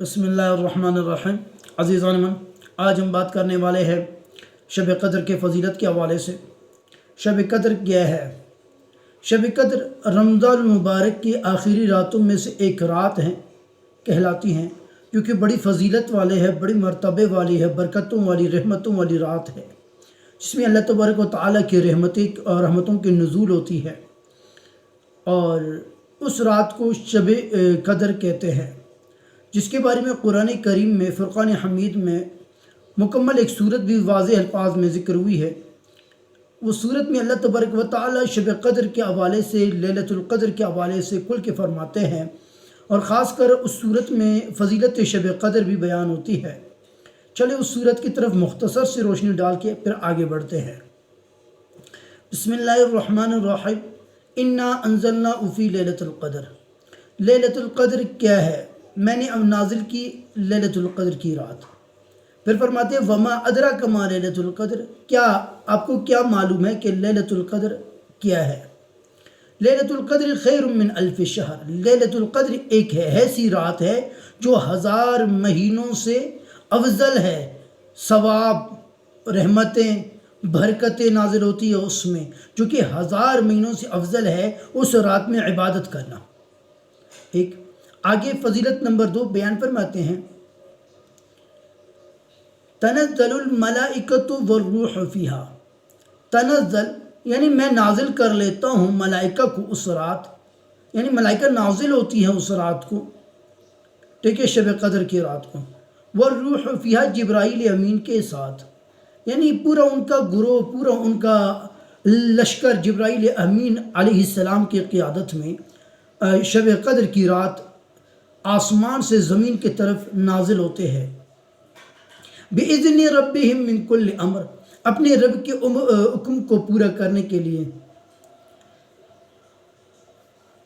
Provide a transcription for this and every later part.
बिस्मिल्लाहिर्रहमानिर्रहीम। अज़ीज़ान मन, आज हम बात करने वाले हैं शब क़द्र के फ़जीलत के हवाले से। शब क़द्र क्या है? शब क़द्र रमज़ान मुबारक की आखिरी रातों में से एक रात हैं कहलाती हैं, क्योंकि बड़ी फ़जीलत वाले है, बड़ी मर्तबे वाली है, बरकतों वाली, रहमतों वाली रात है, जिसमें अल्लाह तबारक व तआला की रहमतों की नुज़ूल होती है। और उस रात को शब क़द्र कहते हैं, जिसके बारे में कुरान करीम में फ़ुरक़ान हमीद में मुकम्मल एक सूरत भी वाज़ेह अल्फाज में ज़िक्र हुई है। वो सूरत में अल्लाह तबारक व तआला शब क़द्र के हवाले से, लैलतुल क़द्र के हवाले से खुल के फरमाते हैं, और ख़ास कर उस सूरत में फ़जीलत शब क़द्र भी बयान होती है। चले उस सूरत की तरफ मुख्तसर से रोशनी डाल के फिर आगे बढ़ते हैं। बिस्मिल्लाहिर्रहमानिर्रहीम। इन्ना अंज़लनाहु फ़ी लैलतुल क़द्र। लैलतुल क़द्र क्या है? मैंने अब नाजिल की लैलतुल क़द्र की रात। फिर फरमाते हैं वमा अदराका मा लैलतुल क़द्र, क्या आपको क्या मालूम है कि लैलतुल क़द्र क्या है? लैलतुल क़द्र खैरुम मिन अल्फ़ि शहर। लैलतुल क़द्र एक ऐसी रात है जो 1000 महीनों से अफजल है। सवाब, रहमतें, बरकतें नाजिल होती है उसमें, जो कि 1000 महीनों से अफजल है उस रात में इबादत करना। एक आगे फजीलत नंबर 2 बयान फरमाते हैं, तनज़्ज़लुल मलाइकतु वर्रूह फ़ीहा। तनज़्ज़ल यानी मैं नाजिल कर लेता हूँ मलाइका को उस रात, यानी मलाइका नाजिल होती है उस रात को, ठीक है, शब क़द्र की रात को। वर्रूह फ़ीहा जिब्राईल अमीन के साथ, यानी पूरा उनका गुरोह, पूरा उनका लश्कर जिब्राईल अमीन अलैहिस्सलाम की क़ियादत में शब क़द्र की रात आसमान से ज़मीन की तरफ नाजिल होते हैं। बिइज़्नि रब्बिहिम मिन कुल्लि अम्र, अपने रब के हुक्म को पूरा करने के लिए।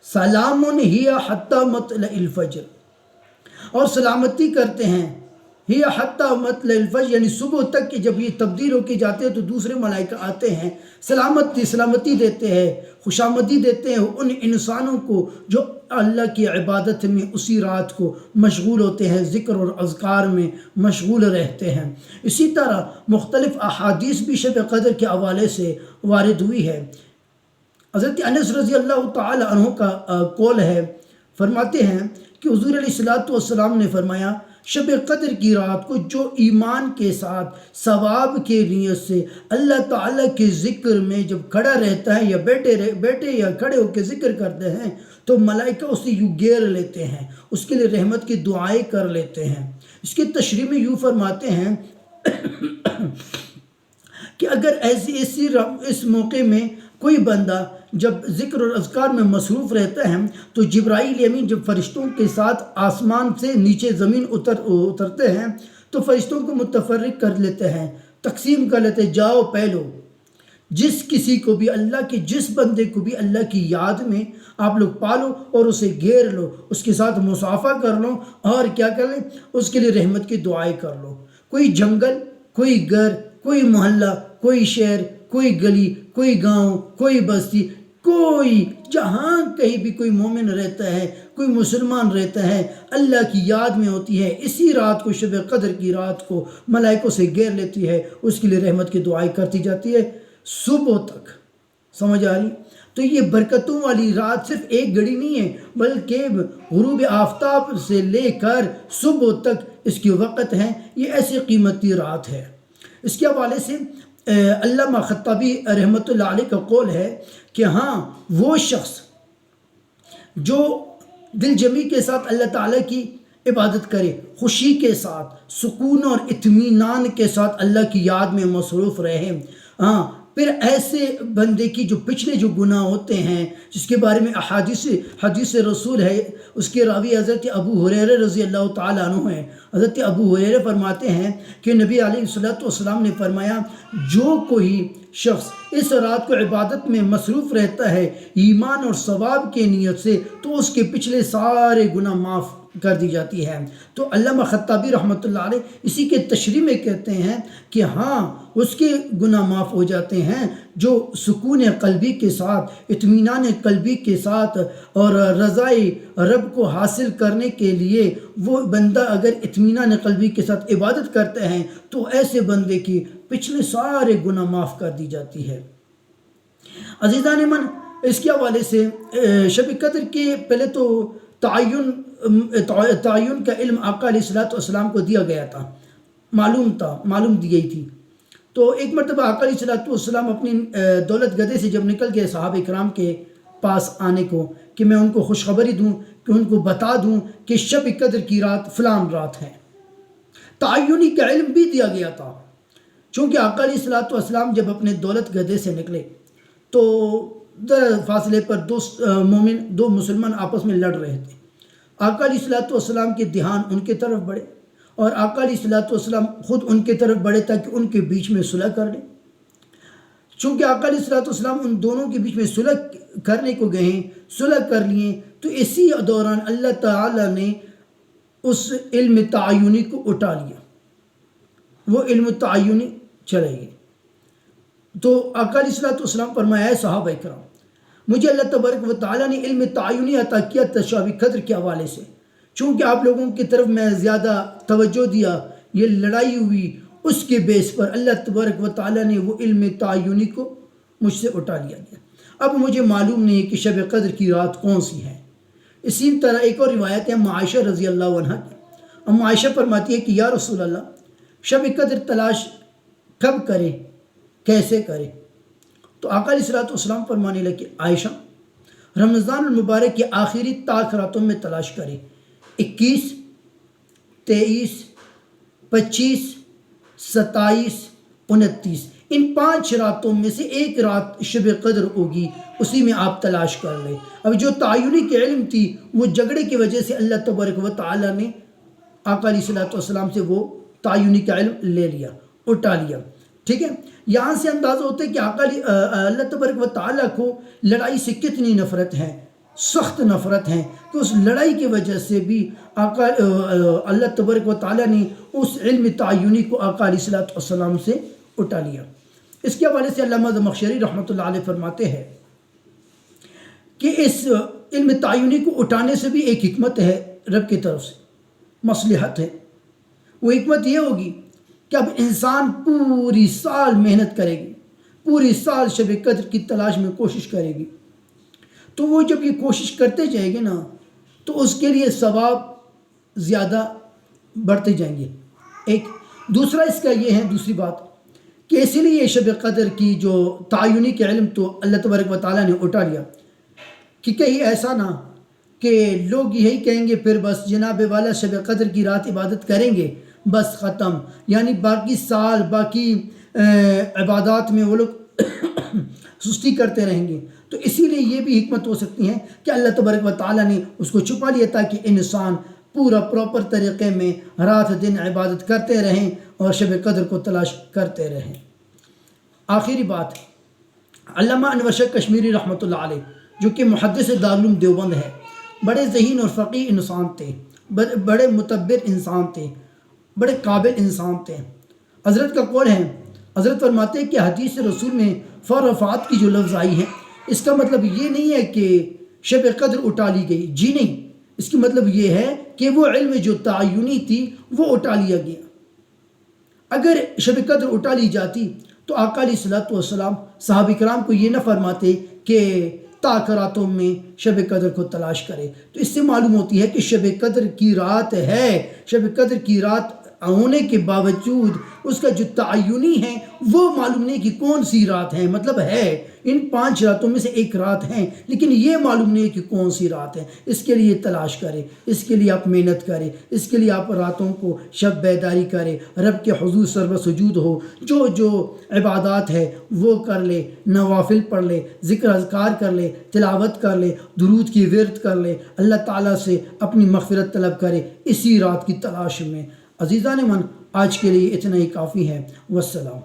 सलामुन हिया हत्ता मतलइल फज्र, और सलामती करते हैं हिया हत्ता मतलइल फज्र, यानी सुबह तक कि जब ये तब्दील होके जाते हैं तो दूसरे मलाइका आते हैं, सलामती देते हैं, खुशामदी देते हैं उन इंसानों को जो अल्लाह की इबादत में उसी रात को मशगूल होते हैं, ज़िक्र और अज़कार में मशगूल रहते हैं। इसी तरह मुख्तलिफ़ अहादीस भी शब क़द्र के हवाले से वारिद हुई है। हज़रत अनस रज़ी अल्लाह तआला अन्हु का कौल है, फरमाते हैं कि हुज़ूर अलैहिस्सलातु वस्सलाम ने फरमाया, शब क़द्र की रात को जो ईमान के साथ सवाब के नियत से अल्लाह ताला के ज़िक्र में जब खड़ा रहता है या बैठे या खड़े होकर ज़िक्र करते हैं, तो मलाइका उसे यूँ घेर लेते हैं, उसके लिए रहमत की दुआएं कर लेते हैं। इसकी तशरीह में यूँ फरमाते हैं कि अगर इस मौके में कोई बंदा जब ज़िक्र और अज़कार में मसरूफ़ रहता है, तो जिब्राईल अमीन जब फ़रिश्तों के साथ आसमान से नीचे ज़मीन उतरते हैं, तो फ़रिश्तों को मुतफ़र्रिक़ कर लेते हैं, तकसीम कर लेते हैं, जाओ पहलो जिस किसी को भी अल्लाह के, जिस बंदे को भी अल्लाह की याद में आप लोग पालो और उसे घेर लो, उसके साथ मुसाफ़ा कर लो, और क्या कर लें, उसके लिए रहमत की दुआएं कर लो। कोई जंगल, कोई घर, कोई मोहल्ला, कोई शहर, कोई गली, कोई गांव, कोई बस्ती, कोई जहाँ कहीं भी कोई मोमिन रहता है, कोई मुसलमान रहता है, अल्लाह की याद में होती है, इसी रात को, शब क़द्र की रात को मलाइकों से घेर लेती है, उसके लिए रहमत की दुआएं करती जाती है सुबह तक। समझ आ रही? तो ये बरकतों वाली रात सिर्फ एक घड़ी नहीं है, बल्कि गुरूब आफ्ताब से लेकर सुबह तक इसकी वक़्त है। ये ऐसी कीमती रात है। इसके हवाले से अल्लामा ख़त्ताबी रहमतुल्लाह अलैह का कौल है कि हाँ, वो शख्स जो दिल जमी के साथ अल्लाह ताला की इबादत करे, खुशी के साथ, सुकून और इत्मीनान के साथ अल्लाह की याद में मसरूफ़ रहे, हाँ, फिर ऐसे बंदे की जो पिछले जो गुनाह होते हैं, जिसके बारे में हदीस रसूल है, उसके रावी हज़रत अबू हुरैरा रज़ी अल्लाह तआला अन्हु हैं। हज़रत अबू हुरैरा फरमाते हैं कि नबी अलैहिस्सलातु वस्सलाम ने फरमाया, जो कोई शख्स इस रात को इबादत में मसरूफ़ रहता है ईमान और सवाब के नियत से, तो उसके पिछले सारे गुनाह माफ़ کر دی جاتی ہے۔ تو علامہ خطابی رحمۃ اللہ علیہ اسی کے تشریح میں کہتے ہیں کہ ہاں اس کے گناہ معاف ہو جاتے ہیں جو سکون قلبی کے ساتھ، اطمینان قلبی کے ساتھ اور رضائے رب کو حاصل کرنے کے لیے وہ بندہ اگر اطمینان قلبی کے ساتھ عبادت کرتے ہیں تو ایسے بندے کی پچھلے سارے گناہ معاف کر دی جاتی ہے۔ عزیزان من، اس کے حوالے سے شب قدر کے پہلے تو تعین کا علم آقا علیہ السلام کو دیا گیا تھا، معلوم دی گئی تھی۔ تو ایک مرتبہ آقا علیہ السلام اپنی دولت گدے سے جب نکل گئے صحابہ کرام کے پاس آنے کو کہ میں ان کو خوشخبری دوں، کہ ان کو بتا دوں کہ شب قدر کی رات فلان رات ہے۔ تعینی کا علم بھی دیا گیا تھا، چونکہ آقا علیہ السلام جب اپنے دولت گدے سے نکلے تو فاصلے پر دو مسلمان آپس میں لڑ رہے تھے۔ آقا علیہ السلام کے دھیان ان کے طرف بڑھے اور آقا علیہ السلام خود ان کے طرف بڑھے تاکہ ان کے بیچ میں صلح کر لیں۔ چونکہ آقا علیہ السلام ان دونوں کے بیچ میں صلح کرنے کو گئے ہیں، صلح کر لیے، تو اسی دوران اللہ تعالیٰ نے اس علم تعینی کو اٹھا لیا، وہ علم تعینی چلے گئے۔ تو آقا علیہ السلام فرمایا ہے صحابہ کرام، مجھے اللہ تبارک و تعالیٰ نے علم تعینی عطا کیا شب قدر کے حوالے سے، چونکہ آپ لوگوں کی طرف میں زیادہ توجہ دیا، یہ لڑائی ہوئی، اس کے بیس پر اللہ تبارک و تعالیٰ نے وہ علم تعینی کو مجھ سے اٹھا لیا گیا۔ اب مجھے معلوم نہیں کہ شب قدر کی رات کون سی ہے۔ اسی طرح ایک اور روایت ہے عائشہ رضی اللہ عنہ کی۔ عائشہ فرماتی ہے کہ یا رسول اللہ، شب قدر تلاش کب کرے، کیسے کرے؟ تو آقا علیہ السلام فرمانے لگے، عائشہ رمضان المبارک کے آخری طاق راتوں میں تلاش کرے، 21، 23، 25، 27، 29، ان 5 راتوں میں سے ایک رات شب قدر ہوگی، اسی میں آپ تلاش کر لیں۔ اب جو تعینی کے علم تھی وہ جھگڑے کی وجہ سے اللہ تبارک و تعالیٰ نے آقا علیہ السلام سے وہ تعینی کا علم لے لیا، اٹھا لیا، ٹھیک ہے۔ یہاں سے اندازہ ہوتا ہے کہ اللہ تبارک و تعالیٰ کو لڑائی سے کتنی نفرت ہے، سخت نفرت ہے، کہ اس لڑائی کی وجہ سے بھی اللہ تبارک و تعالیٰ نے اس علم تعینی کو آقا علیہ السلام سے اٹھا لیا۔ اس کے حوالے سے علامہ زمخشری رحمۃ اللہ علیہ فرماتے ہیں کہ اس علم تعینی کو اٹھانے سے بھی ایک حکمت ہے رب کی طرف سے، مصلحت ہے۔ وہ حکمت یہ ہوگی کہ اب انسان پوری سال محنت کرے گی، پوری سال شب قدر کی تلاش میں کوشش کرے گی، تو وہ جب یہ کوشش کرتے جائے گے نا تو اس کے لیے ثواب زیادہ بڑھتے جائیں گے۔ ایک دوسرا اس کا یہ ہے، دوسری بات کہ اسی لیے شب قدر کی جو تعینی کے علم تو اللہ تبارک و تعالیٰ نے اٹھا لیا، کہ کہیں ایسا نہ کہ لوگ یہی کہیں گے پھر بس جناب والا شب قدر کی رات عبادت کریں گے بس ختم، یعنی باقی سال باقی عبادات میں وہ لوگ سستی کرتے رہیں گے۔ تو اسی لیے یہ بھی حکمت ہو سکتی ہے کہ اللہ تبارک و تعالیٰ نے اس کو چھپا لیا تاکہ انسان پورا پراپر طریقے میں رات دن عبادت کرتے رہیں اور شب قدر کو تلاش کرتے رہیں۔ آخری بات، علامہ انور شاہ کشمیری رحمۃ اللہ علیہ جو کہ محدث دارالعلوم دیوبند ہے، بڑے ذہین اور فقیہ انسان تھے، بڑے متبر انسان تھے، بڑے قابل انسان تھے۔ حضرت کا قول ہے، حضرت فرماتے ہیں کہ حدیث رسول میں فرفات کی جو لفظ آئی ہے، اس کا مطلب یہ نہیں ہے کہ شب قدر اٹھا لی گئی، جی نہیں، اس کی مطلب یہ ہے کہ وہ علم جو تعینی تھی وہ اٹھا لیا گیا۔ اگر شب قدر اٹھا لی جاتی تو آقا علیہ السلام صحابہ کرام کو یہ نہ فرماتے کہ طاق راتوں میں شب قدر کو تلاش کرے۔ تو اس سے معلوم ہوتی ہے کہ شب قدر کی رات ہے، شب قدر کی رات ہونے کے باوجود اس کا جو تعینی ہے وہ معلوم نہیں کہ کون سی رات ہے، مطلب ہے ان 5 راتوں میں سے ایک رات ہے، لیکن یہ معلوم نہیں کہ کون سی رات ہے۔ اس کے لیے تلاش کرے، اس کے لیے آپ محنت کرے، اس کے لیے آپ راتوں کو شب بیداری کرے، رب کے حضور سر سجود ہو، جو عبادات ہے وہ کر لے، نوافل پڑھ لے، ذکر اذکار کر لے، تلاوت کر لے، درود کی ورد کر لے، اللہ تعالیٰ سے اپنی مغفرت طلب کرے اسی رات کی تلاش میں۔ عزیزان من، آج کے لیے اتنا ہی کافی ہے۔ والسلام۔